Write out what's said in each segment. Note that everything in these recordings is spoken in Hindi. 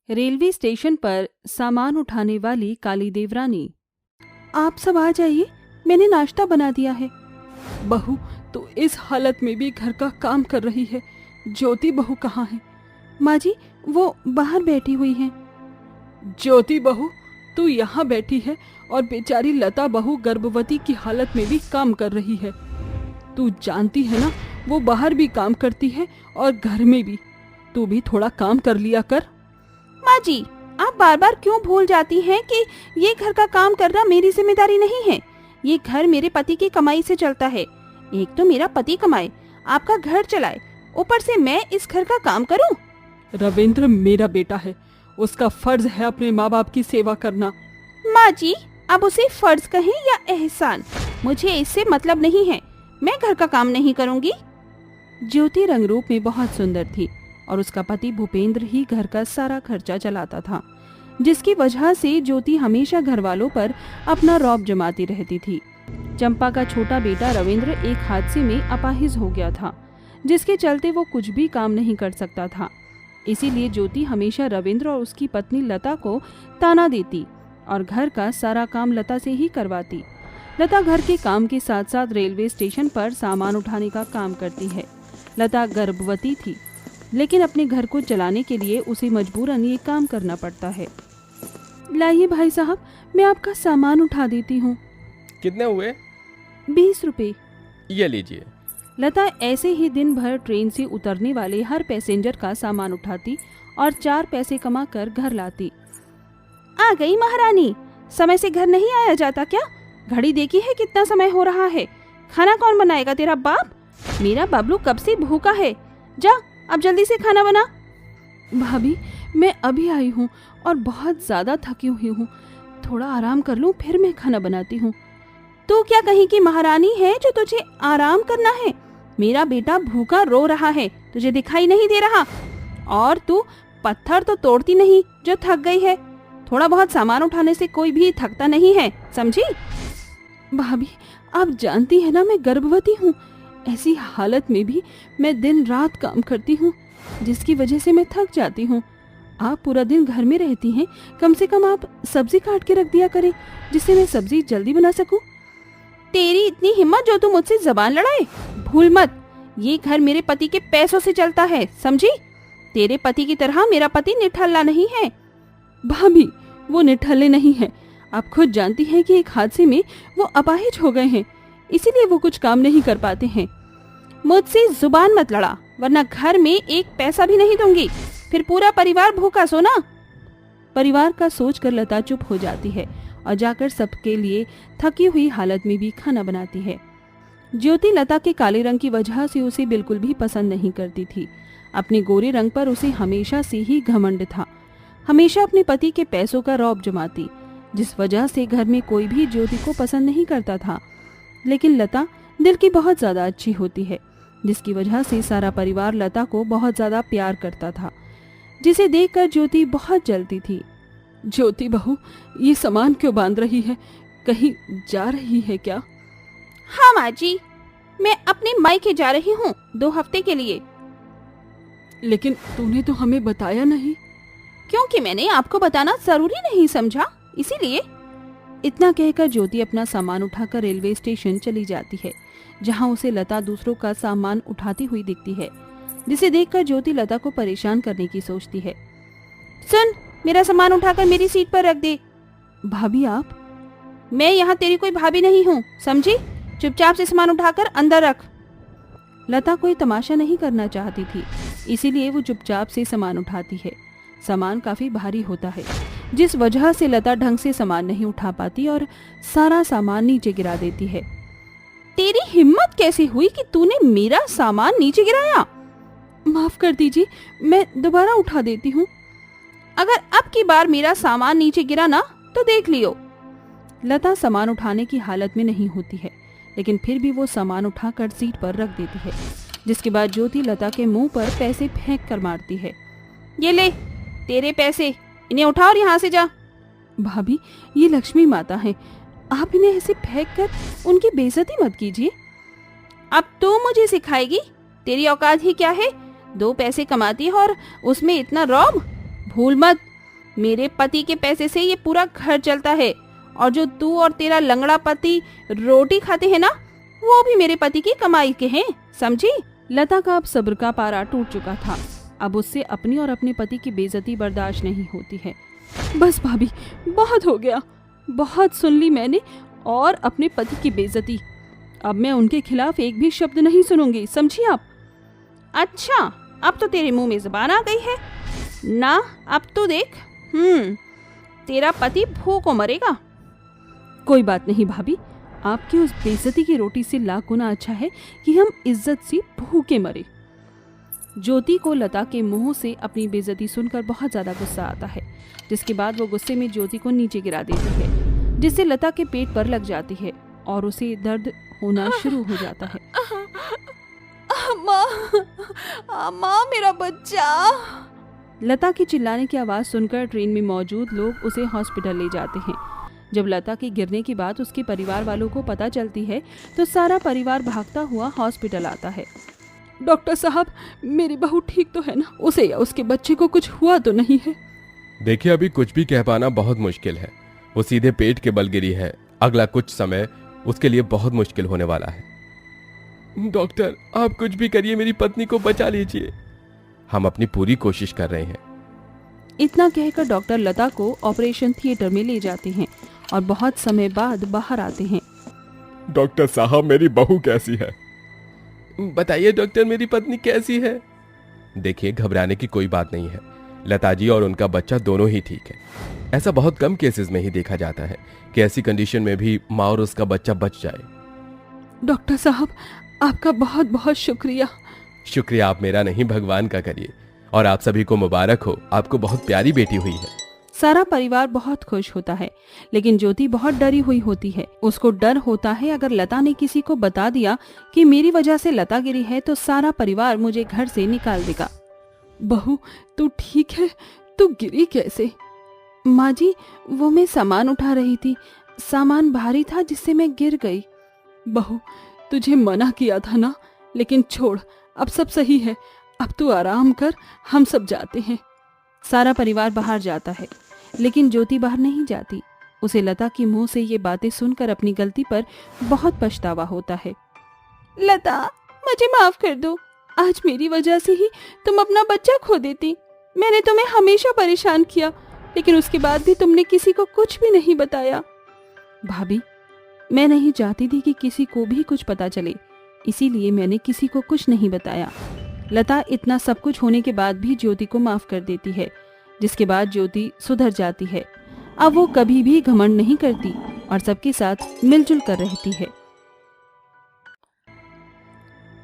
रेलवे स्टेशन पर सामान उठाने वाली काली देवरानी। आप सब आ जाइए, मैंने नाश्ता बना दिया है। बहू तो इस हालत में भी घर का काम कर रही है। ज्योति बहू कहाँ है? माँ जी, वो बाहर बैठी हुई हैं। ज्योति बहू, तू यहाँ बैठी है और बेचारी लता बहू गर्भवती की हालत में भी काम कर रही है। तू जानती है ना, वो बाहर भी काम करती है और घर में भी। तू भी थोड़ा काम कर लिया कर। माँ जी, आप बार बार क्यों भूल जाती हैं कि ये घर का काम करना मेरी जिम्मेदारी नहीं है। ये घर मेरे पति की कमाई से चलता है। एक तो मेरा पति कमाए, आपका घर चलाए, ऊपर से मैं इस घर का काम करूं? रविंद्र मेरा बेटा है, उसका फर्ज है अपने माँ बाप की सेवा करना। माँ जी, अब उसे फर्ज कहें या एहसान, मुझे इससे मतलब नहीं है। मैं घर का काम नहीं करूंगी। ज्योति रंगरूप में बहुत सुंदर थी और उसका पति भूपेंद्र ही घर का सारा खर्चा चलाता था, जिसकी वजह से ज्योति हमेशा घर वालों पर अपना रौब जमाती रहती थी। चंपा का छोटा बेटा रविंद्र एक हादसे में अपाहिज हो गया था, जिसके चलते वो कुछ भी काम नहीं कर सकता था। इसीलिए ज्योति हमेशा रविंद्र और उसकी पत्नी लता को ताना देती और घर का सारा काम लता से ही करवाती। लता घर के काम के साथ साथ रेलवे स्टेशन पर सामान उठाने का काम करती है। लता गर्भवती थी, लेकिन अपने घर को चलाने के लिए उसे मजबूरन ये काम करना पड़ता है। लाइए भाई साहब, मैं आपका सामान उठा देती हूँ। कितने हुए? 20 रुपए। ये लीजिए। लता ऐसे ही दिन भर ट्रेन से उतरने वाले हर पैसेंजर का सामान उठाती और 4 पैसे कमाकर घर लाती। आ गई महारानी, समय से घर नहीं आया जाता क्या? घड़ी देखी है कितना समय हो रहा है? खाना कौन बनाएगा, तेरा बाप? मेरा बबलू कब से भूखा है। जा, अब जल्दी से खाना बना। भाभी, मैं अभी आई हूँ और बहुत ज्यादा थकी हुई हूँ। थोड़ा आराम कर लूँ, फिर मैं खाना बनाती हूँ। तू क्या कहीं की महारानी है जो तुझे आराम करना है? मेरा बेटा भूखा रो रहा है, तुझे दिखाई नहीं दे रहा? और तू पत्थर तो तोड़ती नहीं जो थक गई है। थोड़ा बहुत सामान उठाने से कोई भी थकता नहीं है, समझी? भाभी, आप जानती है ना मैं गर्भवती हूँ। ऐसी हालत में भी मैं दिन रात काम करती हूँ, जिसकी वजह से मैं थक जाती हूँ। आप पूरा दिन घर में रहती हैं, कम से कम आप सब्जी काट के रख दिया करें, जिससे मैं सब्जी जल्दी बना सकूं। तेरी इतनी हिम्मत जो तू मुझसे जबान लड़ाए? भूल मत, ये घर मेरे पति के पैसों से चलता है, समझी? तेरे पति की तरह मेरा पति निठल्ला नहीं है। भाभी, वो निठल्ले नहीं है। आप खुद जानती हैं कि एक हादसे में वो अपाहिज हो गए हैं, इसीलिए वो कुछ काम नहीं कर पाते हैं। मुझसे जुबान मत लड़ा, वरना घर में एक पैसा भी नहीं दूंगी, फिर पूरा परिवार भूखा सोना। परिवार का सोचकर लता चुप हो जाती है और जाकर सबके लिए थकी हुई हालत में भी खाना बनाती है। ज्योति लता के काले रंग की वजह से उसे बिल्कुल भी पसंद नहीं करती थी। अपने गोरे रंग पर उसे हमेशा से ही घमंड था। हमेशा अपने पति के पैसों का रौब जमाती, जिस वजह से घर में कोई भी ज्योति को पसंद नहीं करता था। लेकिन लता दिल की बहुत ज्यादा अच्छी होती है, जिसकी वजह से सारा परिवार लता को बहुत ज्यादा प्यार करता था, जिसे देखकर ज्योति बहुत जलती थी। ज्योति बहू, ये सामान क्यों बांध रही है? कहीं जा रही है क्या? हाँ माँ जी, मैं अपने मायके जा रही हूँ 2 हफ्ते के लिए। लेकिन तूने तो हमें बताया नहीं। क्योंकि मैंने आपको बताना जरूरी नहीं समझा, इसीलिए। इतना कहकर ज्योति अपना सामान उठाकर रेलवे स्टेशन चली जाती है, जहाँ उसे लता दूसरों का सामान उठाती हुई दिखती है, जिसे देखकर ज्योति लता को परेशान करने की सोचती है। सुन, मेरा सामान उठाकर मेरी सीट पर रख दे। भाभी आप? मैं यहाँ तेरी कोई भाभी नहीं हूँ, समझी? चुपचाप से सामान उठाकर अंदर रख। लता कोई तमाशा नहीं करना चाहती थी, इसीलिए वो चुपचाप से सामान उठाती है। सामान काफी भारी होता है, जिस वजह से लता ढंग से सामान नहीं उठा पाती और सारा सामान नीचे गिरा देती है। तेरी हिम्मत कैसे हुई कि तूने मेरा सामान नीचे गिराया? माफ कर दीजिए, मैं दोबारा उठा देती हूँ। अगर अब की बार मेरा सामान नीचे गिरा ना तो देख लियो। लता सामान उठाने की हालत में नहीं होती है, लेकिन फिर भी वो सामान उठाकर सीट पर रख देती है, जिसके बाद ज्योति लता के मुंह पर पैसे फेंक कर मारती है। ये ले तेरे पैसे, इन्हें उठा और यहाँ से जा। भाभी, ये लक्ष्मी माता है, आप इन्हें ऐसे फेंक कर उनकी बेइज्जती मत कीजिए। अब तू मुझे सिखाएगी? तेरी औकात ही क्या है? 2 पैसे कमाती है और उसमें इतना रौब? भूल मत, मेरे पति के पैसे से ये पूरा घर चलता है, और जो तू और तेरा लंगड़ा पति रोटी खाते हैं ना, वो भी मेरे पति की कमाई के हैं, समझी? लता का अब सब्र का पारा टूट चुका था। अब उससे अपनी और अपने पति की बेइज्जती बर्दाश्त नहीं होती है। बस भाभी, बहुत हो गया, बहुत सुन ली मैंने, और अपने पति की बेइज्जती। अब मैं उनके खिलाफ एक भी शब्द नहीं सुनूंगी, समझी आप? अच्छा, अब तो तेरे मुंह में जुबान आ गई है ना। अब तो देख, तेरा पति भूखों मरेगा। कोई बात नहीं भाभी, आपकी उस बेइज्जती की रोटी से लाख गुना अच्छा है कि हम इज्जत से भूखे मरे। ज्योति को लता के मुंह से अपनी बेइज्जती सुनकर बहुत ज्यादा गुस्सा आता है, जिसके बाद वो गुस्से में ज्योति को नीचे गिरा देती है, जिससे लता के पेट पर लग जाती है और उसे दर्द होना शुरू हो जाता है। माँ, मेरा बच्चा। लता की चिल्लाने की आवाज सुनकर ट्रेन में मौजूद लोग उसे हॉस्पिटल ले जाते हैं। जब लता के गिरने की बात उसके परिवार वालों को पता चलती है तो सारा परिवार भागता हुआ हॉस्पिटल आता है। डॉक्टर साहब, मेरी बहू ठीक तो है ना? उसे या उसके बच्चे को कुछ हुआ तो नहीं है? देखिए, अभी कुछ भी कह पाना बहुत मुश्किल है। वो सीधे पेट के बल गिरी है। अगला कुछ समय उसके लिए बहुत मुश्किल होने वाला है। डॉक्टर, आप कुछ भी करिए, मेरी पत्नी को बचा लीजिए। हम अपनी पूरी कोशिश कर रहे हैं। इतना कहकर डॉक्टर लता को ऑपरेशन थिएटर में ले जाते हैं और बहुत समय बाद बाहर आते हैं। डॉक्टर साहब, मेरी बहू कैसी है? बताइए डॉक्टर, मेरी पत्नी कैसी है? देखिए, घबराने की कोई बात नहीं है। लता जी और उनका बच्चा दोनों ही ठीक है। ऐसा बहुत कम केसेस में ही देखा जाता है कि ऐसी कंडीशन में भी माँ और उसका बच्चा बच जाए। डॉक्टर साहब, आपका बहुत बहुत शुक्रिया। शुक्रिया आप मेरा नहीं, भगवान का करिए। और आप सभी को मुबारक हो, आपको बहुत प्यारी बेटी हुई है। सारा परिवार बहुत खुश होता है, लेकिन ज्योति बहुत डरी हुई होती है। उसको डर होता है अगर लता ने किसी को बता दिया कि मेरी वजह से लता गिरी है तो सारा परिवार मुझे घर से निकाल देगा। बहू, तू ठीक है? तू गिरी कैसे? माँ जी, वो मैं सामान उठा रही थी, सामान भारी था जिससे मैं गिर गई। बहू, तुझे मना किया था ना, लेकिन छोड़, अब सब सही है। अब तू आराम कर, हम सब जाते हैं। सारा परिवार बाहर जाता है, लेकिन ज्योति बाहर नहीं जाती। उसे लता की मुंह से ये बातें सुनकर अपनी गलती पर बहुत पछतावा होता है। लता, मुझे माफ कर दो। आज मेरी वजह से ही तुम अपना बच्चा खो देती। मैंने तुम्हें हमेशा परेशान किया, लेकिन उसके बाद भी तुमने किसी को कुछ भी नहीं बताया। भाभी, मैं नहीं चाहती थी कि किसी को भी कुछ पता चले, इसीलिए मैंने किसी को कुछ नहीं बताया। लता इतना सब कुछ होने के बाद भी ज्योति को माफ कर देती है, जिसके बाद ज्योति सुधर जाती है। अब वो कभी भी घमंड नहीं करती और सबके साथ मिलजुल कर रहती है।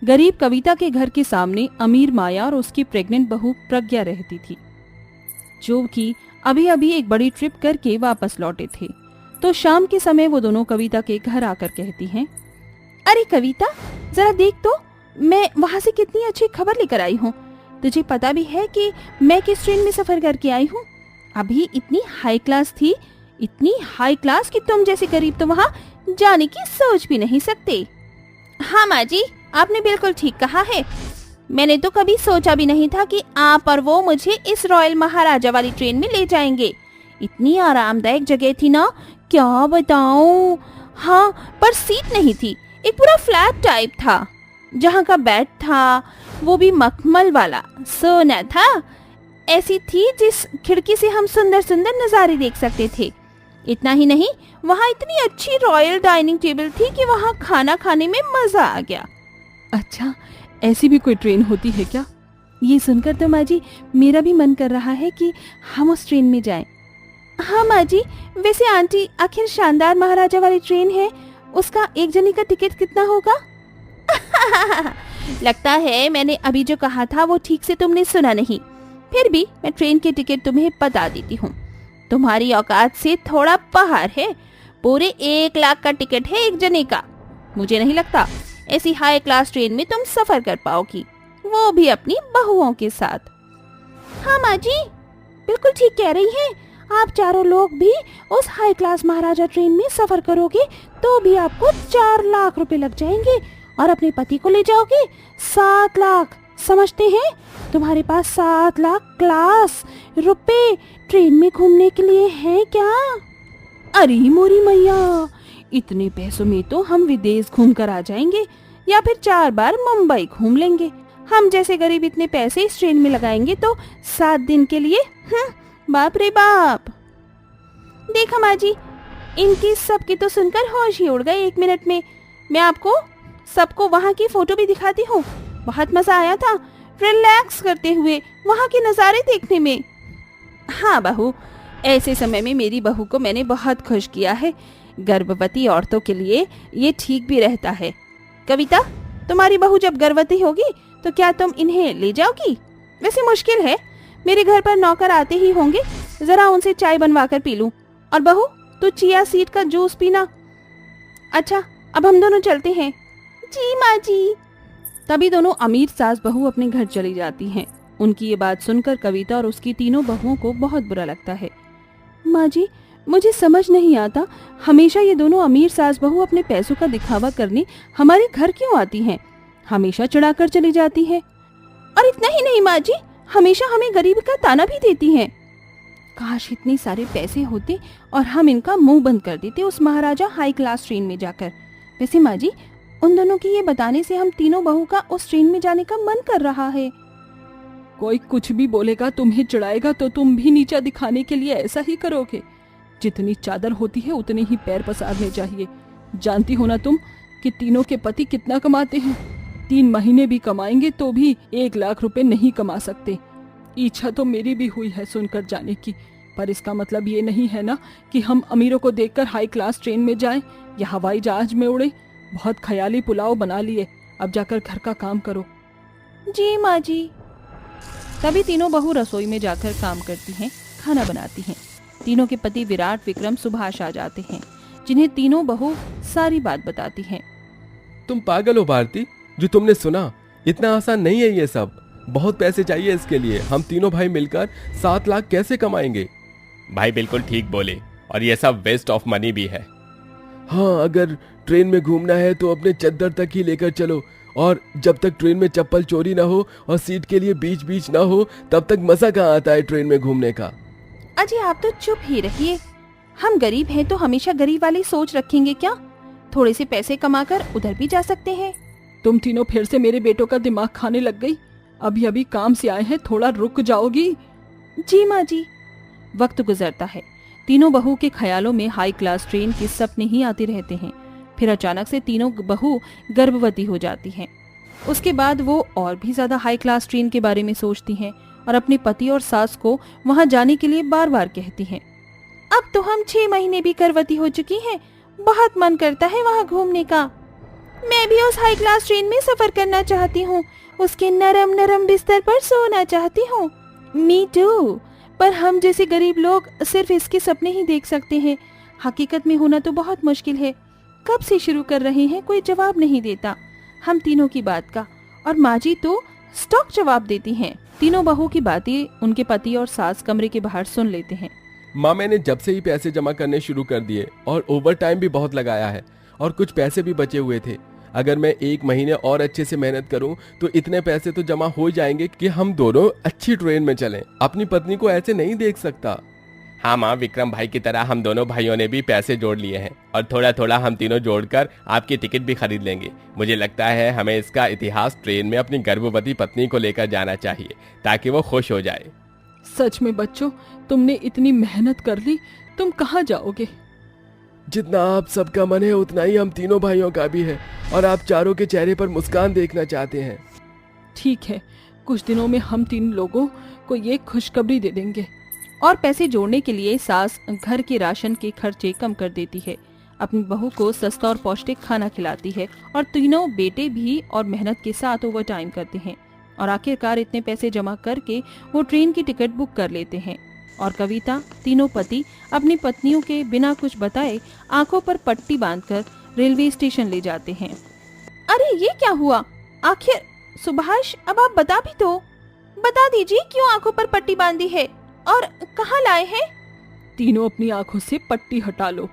गरीब कविता के घर के सामने अमीर माया और उसकी प्रेग्नेंट बहू प्रज्ञा रहती थी, जो कि अभी अभी एक बड़ी ट्रिप करके वापस लौटे थे। तो शाम के समय वो दोनों कविता के घर आकर कहती हैं, अरे कविता, जरा देख तो, मैं वहाँ से कितनी अच्छी खबर लेकर आई हूँ। तुझे पता भी है कि मैं किस ट्रेन में सफर करके आई हूँ? अभी इतनी हाई क्लास थी, इतनी हाई क्लास कि तुम जैसे गरीब तो वहाँ जाने की सोच भी नहीं सकते। हाँ माँ जी, आपने बिल्कुल ठीक कहा है। मैंने तो कभी सोचा भी नहीं था कि आप और वो मुझे इस रॉयल महाराजा वाली ट्रेन में ले जाएंगे। इतनी आरामदायक जगह थी ना, क्या बताऊं। हाँ, पर सीट नहीं थी, एक पूरा फ्लैट टाइप था। जहाँ का बेड था वो भी मखमल वाला सोना था। ऐसी थी जिस खिड़की से हम सुंदर सुंदर नज़ारे देख सकते थे। इतना ही नहीं, वहाँ इतनी अच्छी रॉयल डाइनिंग टेबल थी कि वहाँ खाना खाने में मजा आ गया। अच्छा, ऐसी भी कोई ट्रेन होती है क्या? ये सुनकर तो माँ जी मेरा भी मन कर रहा है कि हम उस ट्रेन में जाएं। हाँ माँ जी, वैसे आंटी, आखिर शानदार महाराजा वाली ट्रेन है, उसका एक जने का टिकट कितना होगा? लगता है मैंने अभी जो कहा था वो ठीक से तुमने सुना नहीं। फिर भी मैं ट्रेन के टिकट तुम्हें बता देती हूँ। तुम्हारी औकात से थोड़ा बाहर है। पूरे 1 लाख का टिकट है एक जने का। मुझे नहीं लगता ऐसी हाई क्लास ट्रेन में तुम सफर कर पाओगी, वो भी अपनी बहुओं के साथ। हाँ माँ जी, बिल्कुल ठीक कह रही हैं। आप चारों लोग भी उस हाई क्लास महाराजा ट्रेन में सफर करोगे तो भी आपको 4 लाख रुपए लग जाएंगे, और अपने पति को ले जाओगे 7 लाख। समझते हैं तुम्हारे पास 7 लाख क्लास रुपए ट्रेन में घूमने के लिए है क्या? अरे मोरी मैया, इतने पैसों में तो हम विदेश घूम कर आ जाएंगे या फिर 4 बार मुंबई घूम लेंगे। हम जैसे गरीब इतने पैसे इस ट्रेन में लगाएंगे तो 7 दिन के लिए। बाप रे बाप। देखा माँ जी, इनकी सबकी तो सुनकर होश ही उड़ गए 1 मिनट में। मैं आपको सबको वहाँ की फोटो भी दिखाती हूँ। बहुत मजा आया था रिलैक्स करते हुए वहाँ के नज़ारे देखने में। हाँ बहू, ऐसे समय में मेरी बहू को मैंने बहुत खुश किया है। गर्भवती औरतों के लिए ये ठीक भी रहता है। कविता, तुम्हारी बहू जब गर्भवती होगी तो क्या तुम इन्हें ले जाओगी? वैसे मुश्किल है, मेरे घर पर नौकर आते ही होंगे, जरा उनसे चाय बनवा कर पी लूं। और बहू, तू चिया सीड का जूस पीना। अच्छा, अब हम दोनों चलते हैं। जी माँ जी। तभी दोनों अमीर सास बहू अपने घर चली जाती हैं। उनकी ये बात सुनकर कविता और उसकी तीनों बहुओं को बहुत बुरा लगता है। माँ जी, मुझे समझ नहीं आता, हमेशा ये दोनों अमीर सास बहू अपने पैसों का दिखावा करने हमारे घर क्यों आती हैं? हमेशा चढ़ाकर चली जाती है। और इतना ही नहीं माँ जी, हमेशा हमें गरीब का ताना भी देती हैं। काश इतने सारे पैसे होते और हम इनका मुंह बंद कर देते उस महाराजा हाई क्लास ट्रेन में जाकर। वैसे माँ जी, उन दोनों के ये बताने से हम तीनों बहू का उस ट्रेन में जाने का मन कर रहा है। कोई कुछ भी बोलेगा, तुम्हें चिढ़ाएगा तो तुम भी नीचा दिखाने के लिए ऐसा ही करोगे। जितनी चादर होती है उतने ही पैर पसारने चाहिए। जानती हो ना तुम कि तीनों के पति कितना कमाते हैं? 3 महीने भी कमाएंगे तो भी 1 लाख रुपए नहीं कमा सकते। इच्छा तो मेरी भी हुई है सुनकर जाने की, पर इसका मतलब ये नहीं है ना कि हम अमीरों को देखकर हाई क्लास ट्रेन में जाएं या हवाई जहाज में उड़े। बहुत ख्याली पुलाव बना लिए, अब जाकर घर का काम करो। जी माँ जी। तभी तीनों बहू रसोई में जाकर काम करती हैं, खाना बनाती हैं। तीनों के पति विराट, विक्रम, सुभाष आ जाते हैं, जिन्हें तीनों बहू सारी बात बताती हैं। तुम पागल हो भारती, जो तुमने सुना इतना आसान नहीं है ये सब। बहुत पैसे चाहिए इसके लिए। हम तीनों भाई मिलकर 7 लाख कैसे कमाएंगे? भाई बिल्कुल ठीक बोले, और ये सब वेस्ट ऑफ मनी भी है। हाँ, अगर ट्रेन में घूमना है तो अपने चद्दर तक ही लेकर चलो, और जब तक ट्रेन में चप्पल चोरी ना हो और सीट के लिए बीच बीच ना हो तब तक मजा कहाँ आता है ट्रेन में घूमने का। अजी आप तो चुप ही रहिए। हम गरीब हैं तो हमेशा गरीब वाली सोच रखेंगे क्या? थोड़े से पैसे कमाकर उधर भी जा सकते हैं। तुम तीनों फिर से मेरे बेटों का दिमाग खाने लग गई। अभी अभी काम से आए हैं, थोड़ा रुक जाओगी? जी माँ जी। वक्त गुजरता है। तीनों बहू के ख्यालों में हाई क्लास ट्रेन के सपने ही आते रहते हैं। फिर अचानक से तीनों बहू गर्भवती हो जाती हैं। उसके बाद वो और भी ज्यादा हाई क्लास ट्रेन के बारे में सोचती हैं और अपने पति और सास को वहां जाने के लिए बार बार कहती हैं। अब तो हम 6 महीने भी गर्भवती हो चुकी हैं, बहुत मन करता है वहां घूमने का। मैं भी उस हाई क्लास ट्रेन में सफर करना चाहती हूँ, उसके नरम नरम बिस्तर पर सोना चाहती हूँ। Me too. पर हम जैसे गरीब लोग सिर्फ इसके सपने ही देख सकते हैं, हकीकत में होना तो बहुत मुश्किल है। कब से शुरू कर रहे हैं, कोई जवाब नहीं देता हम तीनों की बात का, और माँ जी तो स्टॉक जवाब देती हैं। तीनों बहू की बातें उनके पति और सास कमरे के बाहर सुन लेते हैं। माँ, मैंने जब से ही पैसे जमा करने शुरू कर दिए और ओवर टाइम भी बहुत लगाया है, और कुछ पैसे भी बचे हुए थे। अगर मैं 1 महीने और अच्छे से मेहनत करूं तो इतने पैसे तो जमा हो जाएंगे कि हम दोनों अच्छी ट्रेन में चलें। अपनी पत्नी को ऐसे नहीं देख सकता। हाँ माँ, विक्रम भाई की तरह हम दोनों भाइयों ने भी पैसे जोड़ लिए हैं, और थोड़ा थोड़ा हम तीनों जोड़कर आपकी टिकट भी खरीद लेंगे। मुझे लगता है हमें इसका इतिहास ट्रेन में अपनी गर्भवती पत्नी को लेकर जाना चाहिए, ताकि वो खुश हो जाए। सच में बच्चों, तुमने इतनी मेहनत कर ली, तुम कहाँ जाओगे? जितना आप सबका मन है उतना ही हम तीनों भाइयों का भी है, और आप चारों के चेहरे पर मुस्कान देखना चाहते हैं। ठीक है, कुछ दिनों में हम 3 लोगों को ये खुशखबरी दे देंगे। और पैसे जोड़ने के लिए सास घर के राशन के खर्चे कम कर देती है, अपनी बहू को सस्ता और पौष्टिक खाना खिलाती है, और तीनों बेटे भी और मेहनत के साथ ओवर टाइम करते हैं, और आखिरकार इतने पैसे जमा करके वो ट्रेन की टिकट बुक कर लेते हैं। और कविता, तीनों पति अपनी पत्नियों के बिना कुछ बताए आंखों पर पट्टी बांधकर रेलवे स्टेशन ले जाते हैं। अरे ये क्या हुआ आखिर? सुभाष, अब आप बता भी दो, बता दीजिए क्यों आंखों पर पट्टी बांधी है और कहाँ लाए हैं? तीनों अपनी आंखों से पट्टी हटा लो।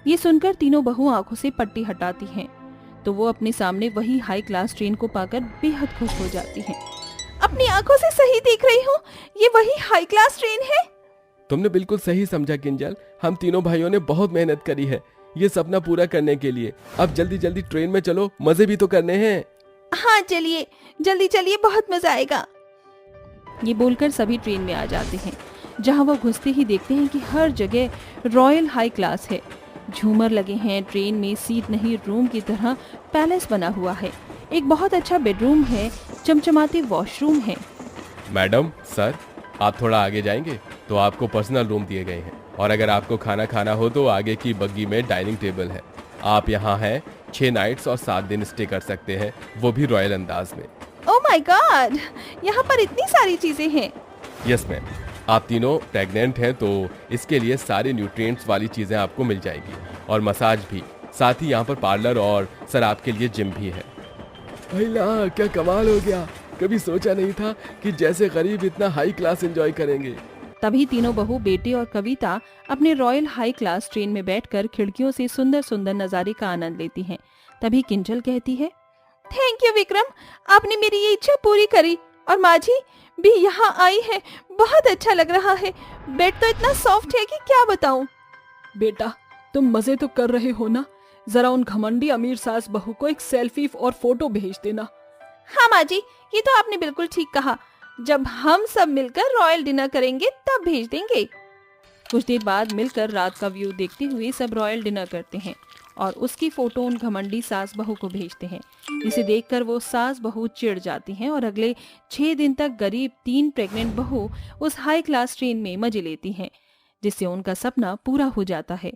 ये सुनकर तीनों बहू आंखों से पट्टी हटाती हैं, तो वो अपने सामने वही हाई क्लास ट्रेन को पाकर बेहद खुश हो जाती हैं। आंखों से सही देख रही हूँ, ये वही हाई क्लास ट्रेन है। तुमने बिल्कुल सही समझा किंजल, हम तीनों भाइयों ने बहुत मेहनत करी है ये सपना पूरा करने के लिए। अब जल्दी जल्दी ट्रेन में चलो, मजे भी तो करने हैं। हाँ चलिए, जल्दी चलिए, बहुत मजा आएगा। ये बोलकर सभी ट्रेन में आ जाते हैं। जहां वो घुसते ही देखते हैं कि हर जगह रॉयल हाई क्लास है। झूमर लगे हैं, ट्रेन में सीट नहीं रूम की तरह पैलेस बना हुआ है। एक बहुत अच्छा बेडरूम है, चमचमाते वॉशरूम है। मैडम, सर, आप थोड़ा आगे जाएंगे तो आपको पर्सनल रूम दिए गए हैं, और अगर आपको खाना खाना हो तो आगे की बग्गी में डाइनिंग टेबल है। आप यहाँ हैं 6 नाइट्स और 7 दिन स्टे कर सकते हैं, वो भी रॉयल अंदाज में। ओह माय गॉड, यहाँ पर इतनी सारी चीजें हैं। यस मैम, आप तीनों प्रेग्नेंट हैं तो इसके लिए सारे न्यूट्रिएंट्स वाली चीज़ें आपको मिल जाएगी, और मसाज भी। साथ ही यहाँ पर पार्लर और सर आपके लिए जिम भी है। अल्लाह, क्या कमाल हो गया, कभी सोचा नहीं था कि जैसे गरीब इतना हाई क्लास एंजॉय करेंगे। तभी तीनों बहू बेटे और कविता अपने रॉयल हाई क्लास ट्रेन में बैठकर खिड़कियों से सुंदर सुंदर नज़ारे का आनंद लेती हैं। तभी किंजल कहती है, थैंक यू विक्रम, आपने मेरी ये इच्छा पूरी करी। और माँ जी भी यहाँ आई है, बहुत अच्छा लग रहा है। बेड तो इतना सॉफ्ट है कि क्या बताऊँ। बेटा, तुम मजे तो कर रहे हो ना, जरा उन घमंडी अमीर सास बहू को एक सेल्फी और फोटो भेज देना। हाँ माँ जी, ये तो आपने बिल्कुल ठीक कहा। जब हम सब मिलकर रॉयल डिनर करेंगे तब भेज देंगे। कुछ देर बाद मिलकर रात का व्यू देखते हुए सब रॉयल डिनर करते हैं और उसकी फोटो उन घमंडी सास बहू को भेजते हैं, जिसे देखकर वो सास बहू चिढ़ जाती हैं और अगले 6 दिन तक गरीब 3 प्रेग्नेंट बहू उस हाई क्लास ट्रेन में मजे लेती हैं, जिससे उनका सपना पूरा हो जाता है।